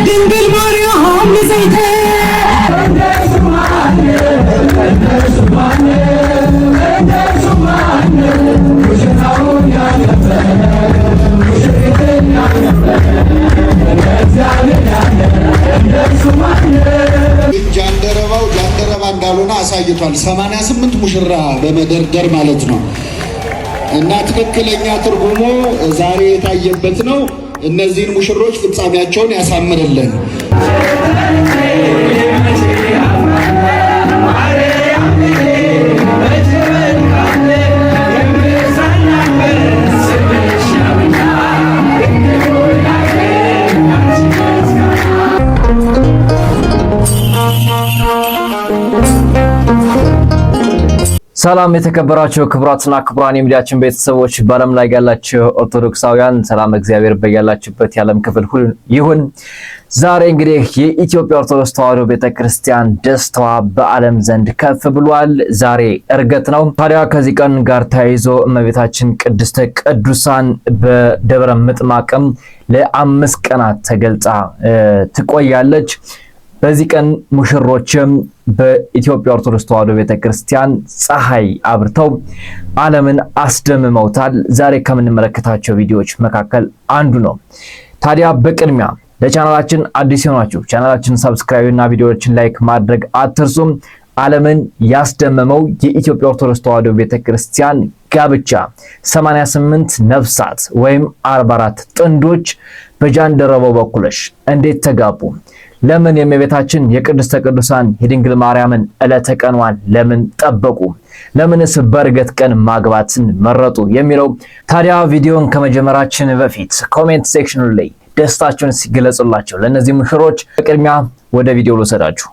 ድንግል ማርያም ንጽሕት ጃንደረባው ጃንደረባ እንዳልሆነ አሳይቷል። 88 ሙሽራ በመደርደር ማለት ነው። እና ትክክለኛ ትርጉሙ ዛሬ የታየበት ነው። እነዚህን ሙሽሮች ፍጻሜያቸውን ያሳምርልን። ሰላም የተከበራችሁ ክቡራትና ክቡራን የሚዲያችን ቤተሰቦች በዓለም ላይ ያላችሁ ኦርቶዶክሳውያን ሰላም እግዚአብሔር በያላችሁበት የዓለም ክፍል ሁሉ ይሁን። ዛሬ እንግዲህ የኢትዮጵያ ኦርቶዶክስ ተዋሕዶ ቤተክርስቲያን ደስታዋ በዓለም ዘንድ ከፍ ብሏል። ዛሬ ዕርገት ነው። ታዲያ ከዚህ ቀን ጋር ተያይዞ እመቤታችን ቅድስተ ቅዱሳን በደብረ ምጥማቅም ለ5 ቀናት ተገልጻ ትቆያለች። በዚህ ቀን ሙሽሮችም በኢትዮጵያ ኦርቶዶክስ ተዋሕዶ ቤተክርስቲያን ፀሐይ አብርተው ዓለምን አስደምመውታል። ዛሬ ከምንመለከታቸው ቪዲዮዎች መካከል አንዱ ነው። ታዲያ በቅድሚያ ለቻናላችን አዲስ የሆናችሁ ቻናላችንን ሰብስክራይብ እና ቪዲዮዎችን ላይክ ማድረግ አትርሱም። ዓለምን ያስደመመው የኢትዮጵያ ኦርቶዶክስ ተዋሕዶ ቤተክርስቲያን ጋብቻ 88 ነፍሳት ወይም 44 ጥንዶች በጃንደረባው በኩልሽ እንዴት ተጋቡ? ለምን የእመቤታችን የቅድስተ ቅዱሳን የድንግል ማርያምን ዕለተ ቀኗን ለምን ጠበቁ? ለምንስ በዕርገት ቀን ማግባትን መረጡ? የሚለው ታዲያ ቪዲዮን ከመጀመራችን በፊት ኮሜንት ሴክሽኑ ላይ ደስታችሁን ሲገለጹላችሁ ለእነዚህ ሙሽሮች በቅድሚያ ወደ ቪዲዮ ልወሰዳችሁ።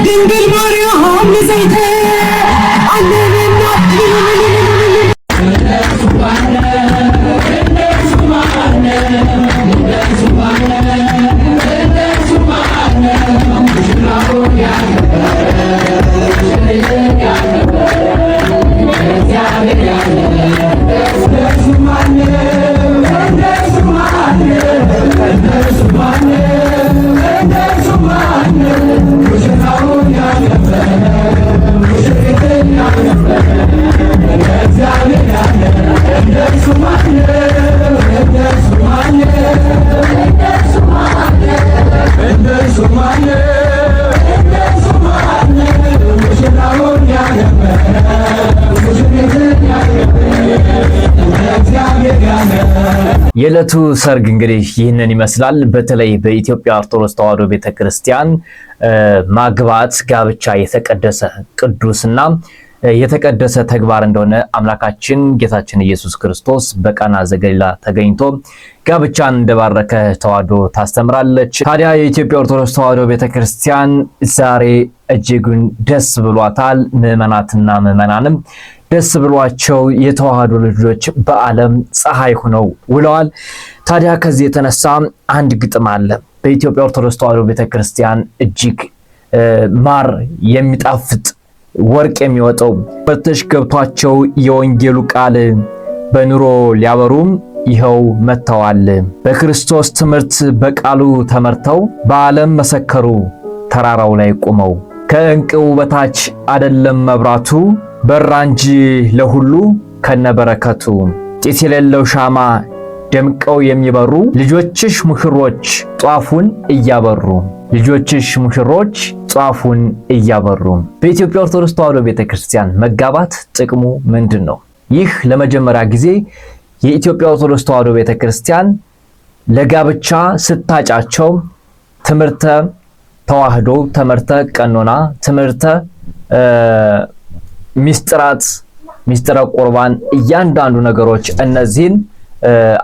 ድንግል ማርያም ንጽሕት የዕለቱ ሰርግ እንግዲህ ይህንን ይመስላል። በተለይ በኢትዮጵያ ኦርቶዶክስ ተዋሕዶ ቤተክርስቲያን ማግባት ጋብቻ የተቀደሰ ቅዱስና የተቀደሰ ተግባር እንደሆነ አምላካችን ጌታችን ኢየሱስ ክርስቶስ በቃና ዘገሊላ ተገኝቶ ጋብቻን እንደባረከ ተዋሕዶ ታስተምራለች። ታዲያ የኢትዮጵያ ኦርቶዶክስ ተዋሕዶ ቤተክርስቲያን ዛሬ እጅጉን ደስ ብሏታል። ምዕመናትና ምዕመናንም ደስ ብሏቸው የተዋሕዶ ልጆች በዓለም ፀሐይ ሆነው ውለዋል። ታዲያ ከዚህ የተነሳ አንድ ግጥም አለ። በኢትዮጵያ ኦርቶዶክስ ተዋሕዶ ቤተክርስቲያን እጅግ ማር የሚጣፍጥ ወርቅ የሚወጣው በተሽ ገብቷቸው የወንጌሉ ቃል በኑሮ ሊያበሩም ይኸው መተዋል። በክርስቶስ ትምህርት በቃሉ ተመርተው በዓለም መሰከሩ ተራራው ላይ ቆመው። ከእንቅቡ በታች አይደለም መብራቱ በራ እንጂ ለሁሉ ከነበረከቱ። ጢስ የሌለው ሻማ ደምቀው የሚበሩ ልጆችሽ ሙሽሮች ጧፉን እያበሩ። ልጆችሽ ሙሽሮች ጧፉን እያበሩ። በኢትዮጵያ ኦርቶዶክስ ተዋሕዶ ቤተክርስቲያን መጋባት ጥቅሙ ምንድን ነው? ይህ ለመጀመሪያ ጊዜ የኢትዮጵያ ኦርቶዶክስ ተዋሕዶ ቤተክርስቲያን ለጋብቻ ስታጫቸው ትምህርተ ተዋሕዶ፣ ትምህርተ ቀኖና፣ ትምህርተ ሚስጥራት ሚስጥረ ቁርባን እያንዳንዱ ነገሮች እነዚህን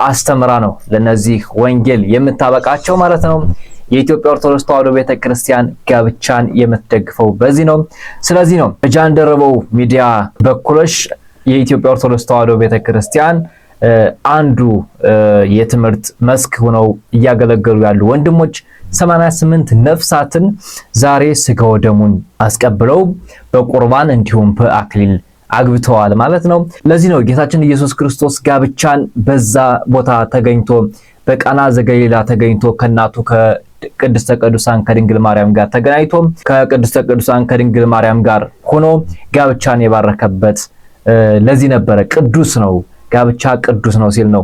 አስተምራ ነው ለነዚህ ወንጌል የምታበቃቸው ማለት ነው። የኢትዮጵያ ኦርቶዶክስ ተዋሕዶ ቤተክርስቲያን ጋብቻን የምትደግፈው በዚህ ነው። ስለዚህ ነው በጃንደረባው ሚዲያ በኩልሽ የኢትዮጵያ ኦርቶዶክስ ተዋሕዶ ቤተክርስቲያን አንዱ የትምህርት መስክ ሆነው እያገለገሉ ያሉ ወንድሞች 88 ነፍሳትን ዛሬ ስጋው ደሙን አስቀብለው በቁርባን እንዲሁም በአክሊል አግብተዋል ማለት ነው። ለዚህ ነው ጌታችን ኢየሱስ ክርስቶስ ጋብቻን በዛ ቦታ ተገኝቶ በቃና ዘገሊላ ተገኝቶ ከናቱ ከቅድስተ ቅዱሳን ከድንግል ማርያም ጋር ተገናኝቶ ከቅድስተ ቅዱሳን ከድንግል ማርያም ጋር ሆኖ ጋብቻን የባረከበት ለዚህ ነበረ። ቅዱስ ነው ጋብቻ ቅዱስ ነው ሲል ነው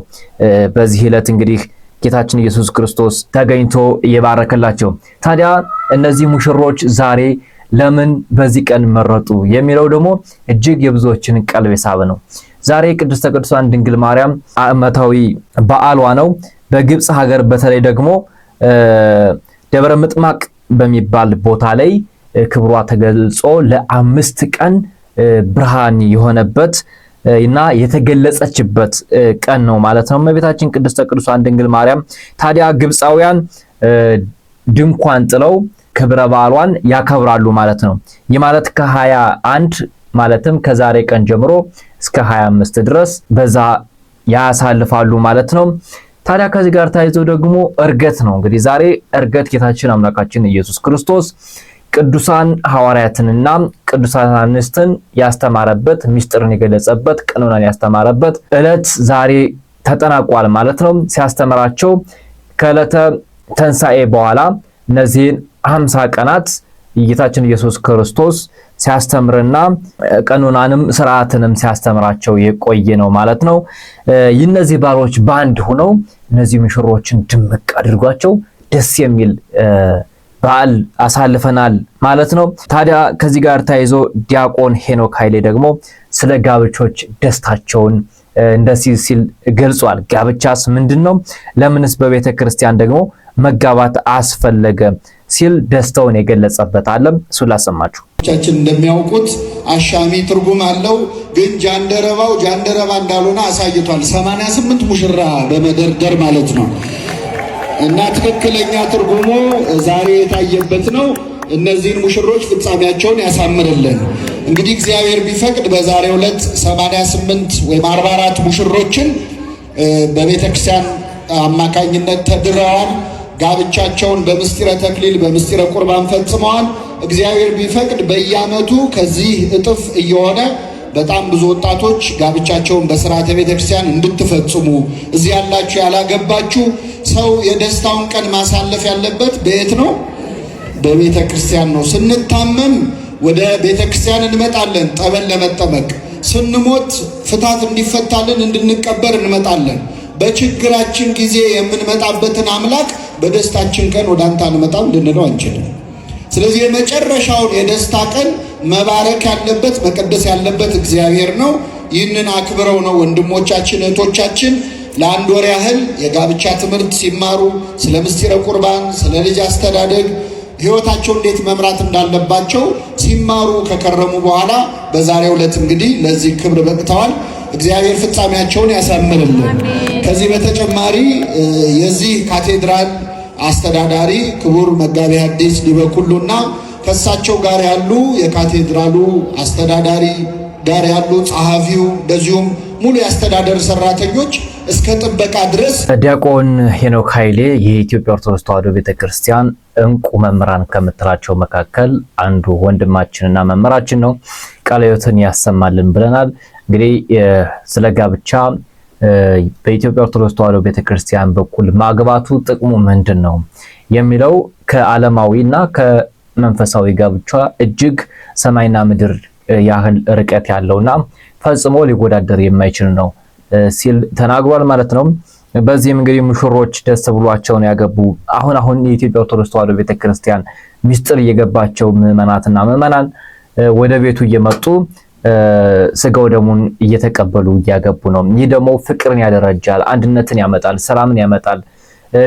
በዚህ ዕለት እንግዲህ ጌታችን ኢየሱስ ክርስቶስ ተገኝቶ የባረከላቸው። ታዲያ እነዚህ ሙሽሮች ዛሬ ለምን በዚህ ቀን መረጡ የሚለው ደግሞ እጅግ የብዙዎችን ቀልብ የሳበ ነው። ዛሬ ቅድስተ ቅዱሳን ድንግል ማርያም ዓመታዊ በዓሏ ነው። በግብጽ ሀገር በተለይ ደግሞ ደብረ ምጥማቅ በሚባል ቦታ ላይ ክብሯ ተገልጾ ለ5 ቀን ብርሃን የሆነበት እና የተገለጸችበት ቀን ነው ማለት ነው እመቤታችን ቅድስተ ቅዱሳን ድንግል ማርያም። ታዲያ ግብጻውያን ድንኳን ጥለው ክብረ በዓሏን ያከብራሉ ማለት ነው። ይህ ማለት ከ21 ማለትም ከዛሬ ቀን ጀምሮ እስከ 25 ድረስ በዛ ያሳልፋሉ ማለት ነው። ታዲያ ከዚህ ጋር ታይዞ ደግሞ ዕርገት ነው። እንግዲህ ዛሬ ዕርገት ጌታችን አምላካችን ኢየሱስ ክርስቶስ ቅዱሳን ሐዋርያትንና ቅዱሳን አንስትን ያስተማረበት ምስጢርን የገለጸበት ቀኖናን ያስተማረበት ዕለት ዛሬ ተጠናቋል ማለት ነው። ሲያስተምራቸው ከዕለተ ተንሳኤ በኋላ እነዚህን 50 ቀናት ጌታችን ኢየሱስ ክርስቶስ ሲያስተምርና ቀኖናንም ስርዓትንም ሲያስተምራቸው የቆየ ነው ማለት ነው። እነዚህ ባሮች ባንድ ሆነው እነዚህ ሙሽሮችን ድምቅ አድርጓቸው ደስ የሚል በዓል አሳልፈናል ማለት ነው። ታዲያ ከዚህ ጋር ታይዞ ዲያቆን ሄኖክ ኃይሌ ደግሞ ስለ ጋብቾች ደስታቸውን እንደዚህ ሲል ገልጿል። ጋብቻስ ምንድነው? ለምንስ በቤተ ክርስቲያን ደግሞ መጋባት አስፈለገ ሲል ደስታውን የገለጸበት አለ። እሱ ላሰማችሁ። ቻችን እንደሚያውቁት አሻሚ ትርጉም አለው፣ ግን ጃንደረባ እንዳልሆነ አሳይቷል። 88 ሙሽራ በመደርደር ማለት ነው። እና ትክክለኛ ትርጉሙ ዛሬ የታየበት ነው። እነዚህን ሙሽሮች ፍጻሜያቸውን ያሳምርልን። እንግዲህ እግዚአብሔር ቢፈቅድ በዛሬው ዕለት 88 ወይም 44 ሙሽሮችን በቤተክርስቲያን አማካኝነት ተድረዋል። ጋብቻቸውን በምስጢረ ተክሊል በምስጢረ ቁርባን ፈጽመዋል። እግዚአብሔር ቢፈቅድ በየዓመቱ ከዚህ እጥፍ እየሆነ በጣም ብዙ ወጣቶች ጋብቻቸውን በሥርዓተ ቤተክርስቲያን እንድትፈጽሙ እዚህ ያላችሁ ያላገባችሁ ሰው የደስታውን ቀን ማሳለፍ ያለበት በየት ነው? በቤተ ክርስቲያን ነው። ስንታመም ወደ ቤተ ክርስቲያን እንመጣለን ጠበል ለመጠመቅ፣ ስንሞት ፍታት እንዲፈታልን እንድንቀበር እንመጣለን። በችግራችን ጊዜ የምንመጣበትን አምላክ በደስታችን ቀን ወደ አንተ አንመጣም ልንለው አንችልም። ስለዚህ የመጨረሻውን የደስታ ቀን መባረክ ያለበት መቀደስ ያለበት እግዚአብሔር ነው። ይህንን አክብረው ነው ወንድሞቻችን እህቶቻችን ለአንድ ወር ያህል የጋብቻ ትምህርት ሲማሩ ስለ ምስጢረ ቁርባን፣ ስለ ልጅ አስተዳደግ ሕይወታቸው እንዴት መምራት እንዳለባቸው ሲማሩ ከከረሙ በኋላ በዛሬው ዕለት እንግዲህ ለዚህ ክብር በቅተዋል። እግዚአብሔር ፍጻሜያቸውን ያሳምርልን። ከዚህ በተጨማሪ የዚህ ካቴድራል አስተዳዳሪ ክቡር መጋቤ ሐዲስ ሊበኩሉና ከእሳቸው ጋር ያሉ የካቴድራሉ አስተዳዳሪ ጋር ያሉ ጸሐፊው እንደዚሁም ሙሉ የአስተዳደር ሰራተኞች እስከ ጥበቃ ድረስ ዲያቆን ሄኖክ ኃይሌ የኢትዮጵያ ኦርቶዶክስ ተዋሕዶ ቤተክርስቲያን እንቁ መምህራን ከምትላቸው መካከል አንዱ ወንድማችንና መምህራችን ነው። ቃለ ሕይወትን ያሰማልን ብለናል። እንግዲህ ስለ ጋብቻ በኢትዮጵያ ኦርቶዶክስ ተዋሕዶ ቤተክርስቲያን በኩል ማግባቱ ጥቅሙ ምንድን ነው የሚለው ከዓለማዊና ከመንፈሳዊ ጋብቻ እጅግ ሰማይና ምድር ያህል ርቀት ያለውና ፈጽሞ ሊወዳደር የማይችል ነው ሲል ተናግሯል ማለት ነው። በዚህም እንግዲህ ሙሽሮች ደስ ብሏቸውን ያገቡ አሁን የኢትዮጵያ ኦርቶዶክስ ተዋሕዶ ቤተክርስቲያን ምስጢር እየገባቸው ምዕመናትና ምዕመናን ወደ ቤቱ እየመጡ ስጋው ደሙን እየተቀበሉ እያገቡ ነው። ይህ ደግሞ ፍቅርን ያደረጃል፣ አንድነትን ያመጣል፣ ሰላምን ያመጣል።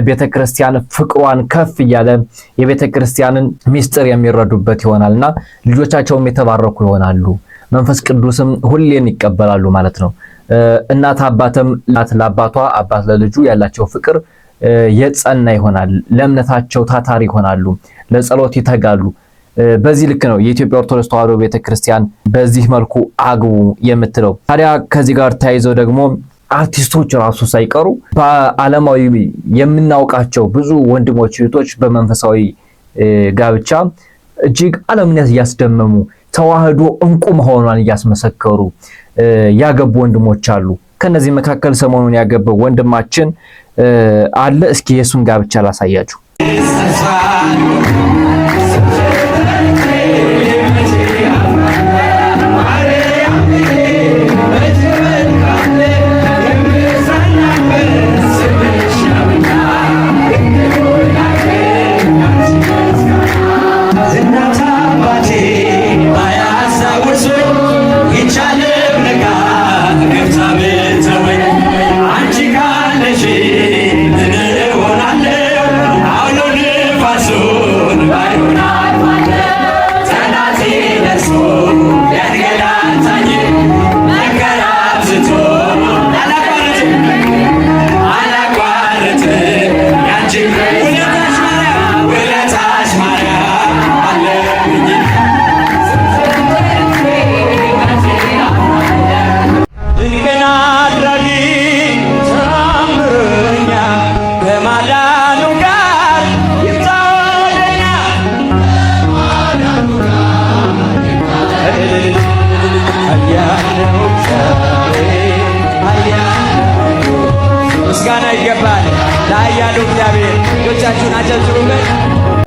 ቤተክርስቲያን ፍቅሯን ከፍ እያለ የቤተክርስቲያንን ምስጢር የሚረዱበት ይሆናልና ልጆቻቸውም የተባረኩ ይሆናሉ። መንፈስ ቅዱስም ሁሌን ይቀበላሉ ማለት ነው። እናት አባትም ለአባቷ አባት ለልጁ ያላቸው ፍቅር የጸና ይሆናል። ለእምነታቸው ታታሪ ይሆናሉ፣ ለጸሎት ይተጋሉ። በዚህ ልክ ነው የኢትዮጵያ ኦርቶዶክስ ተዋሕዶ ቤተክርስቲያን በዚህ መልኩ አግቡ የምትለው። ታዲያ ከዚህ ጋር ተያይዘው ደግሞ አርቲስቶች ራሱ ሳይቀሩ በዓለማዊ የምናውቃቸው ብዙ ወንድሞች እህቶች በመንፈሳዊ ጋብቻ እጅግ ዓለምን እያስደመሙ ተዋሕዶ እንቁ መሆኗን እያስመሰከሩ ያገቡ ወንድሞች አሉ። ከነዚህ መካከል ሰሞኑን ያገባው ወንድማችን አለ። እስኪ የሱን ጋብቻ ላሳያችሁ።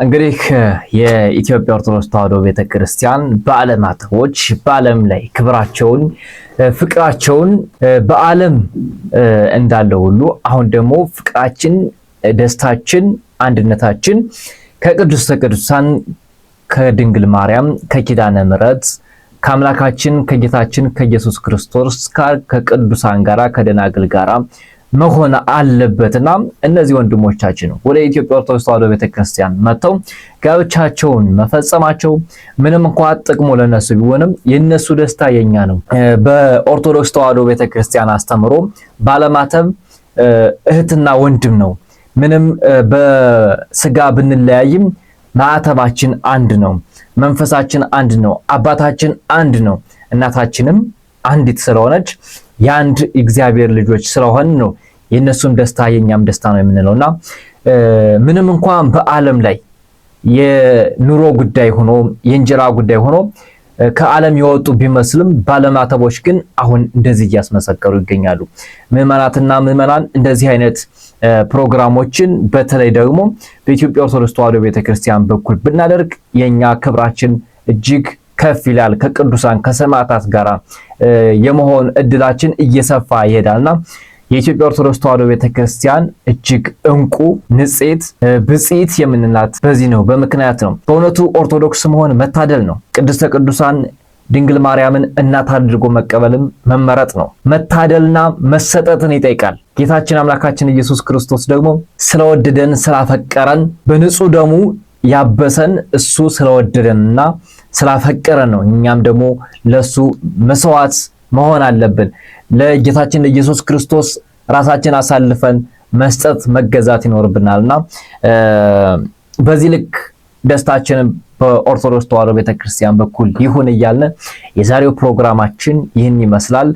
እንግዲህ የኢትዮጵያ ኦርቶዶክስ ተዋሕዶ ቤተክርስቲያን በዓለማቶች በዓለም ላይ ክብራቸውን ፍቅራቸውን በዓለም እንዳለው ሁሉ አሁን ደግሞ ፍቅራችን፣ ደስታችን፣ አንድነታችን ከቅድስተ ቅዱሳን ከድንግል ማርያም ከኪዳነ ምሕረት ከአምላካችን ከጌታችን ከኢየሱስ ክርስቶስ ከቅዱሳን ጋራ ከደናግል ጋራ መሆን አለበትና እነዚህ ወንድሞቻችን ወደ ኢትዮጵያ ኦርቶዶክስ ተዋሕዶ ቤተክርስቲያን መጥተው ጋብቻቸውን መፈጸማቸው ምንም እንኳን ጥቅሙ ለነሱ ቢሆንም የነሱ ደስታ የኛ ነው። በኦርቶዶክስ ተዋሕዶ ቤተክርስቲያን አስተምሮ ባለማተብ እህትና ወንድም ነው። ምንም በስጋ ብንለያይም ማዕተባችን አንድ ነው፣ መንፈሳችን አንድ ነው፣ አባታችን አንድ ነው፣ እናታችንም አንዲት ስለሆነች የአንድ እግዚአብሔር ልጆች ስለሆን ነው የነሱም ደስታ የኛም ደስታ ነው የምንለውና ምንም እንኳን በዓለም ላይ የኑሮ ጉዳይ ሆኖ የእንጀራ ጉዳይ ሆኖ ከዓለም የወጡ ቢመስልም ባለማተቦች ግን አሁን እንደዚህ እያስመሰከሩ ይገኛሉ። ምዕመናትና ምዕመናን እንደዚህ አይነት ፕሮግራሞችን በተለይ ደግሞ በኢትዮጵያ ኦርቶዶክስ ተዋሕዶ ቤተክርስቲያን በኩል ብናደርግ የኛ ክብራችን እጅግ ከፍ ይላል። ከቅዱሳን ከሰማዕታት ጋራ የመሆን እድላችን እየሰፋ ይሄዳልና የኢትዮጵያ ኦርቶዶክስ ተዋሕዶ ቤተክርስቲያን እጅግ እንቁ ንጽሕት ብጽዕት የምንላት በዚህ ነው፣ በምክንያት ነው። በእውነቱ ኦርቶዶክስ መሆን መታደል ነው። ቅድስተ ቅዱሳን ድንግል ማርያምን እናት አድርጎ መቀበልም መመረጥ ነው። መታደልና መሰጠትን ይጠይቃል። ጌታችን አምላካችን ኢየሱስ ክርስቶስ ደግሞ ስለወደደን ስላፈቀረን በንጹህ ደሙ ያበሰን እሱ ስለወደደንና ስላፈቀረን ነው። እኛም ደግሞ ለሱ መስዋዕት መሆን አለብን። ለጌታችን ለኢየሱስ ክርስቶስ ራሳችን አሳልፈን መስጠት መገዛት ይኖርብናልና በዚህ ልክ ደስታችንን በኦርቶዶክስ ተዋሕዶ ቤተክርስቲያን በኩል ይሁን እያልን የዛሬው ፕሮግራማችን ይህን ይመስላል።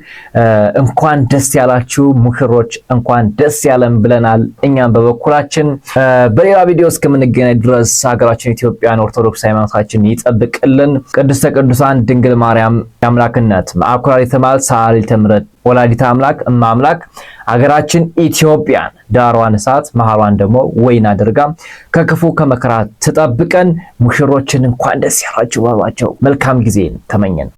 እንኳን ደስ ያላችሁ ሙሽሮች፣ እንኳን ደስ ያለን ብለናል። እኛም በበኩላችን በሌላ ቪዲዮ እስከምንገናኝ ድረስ ሀገራችን ኢትዮጵያን ኦርቶዶክስ ሃይማኖታችን ይጠብቅልን። ቅድስተ ቅዱሳን ድንግል ማርያም የአምላክነት ማዕኮላዊተ መዓልት ሰዓሊተ ምሕረት ወላዲተ አምላክ እመ አምላክ ሀገራችን ኢትዮጵያን ዳሯን እሳት መሃሏን ደግሞ ወይን አድርጋ ከክፉ ከመከራ ትጠብቀን። ሙሽሮችን እንኳን ደስ ያላችሁ ባሏቸው መልካም ጊዜ ተመኘን።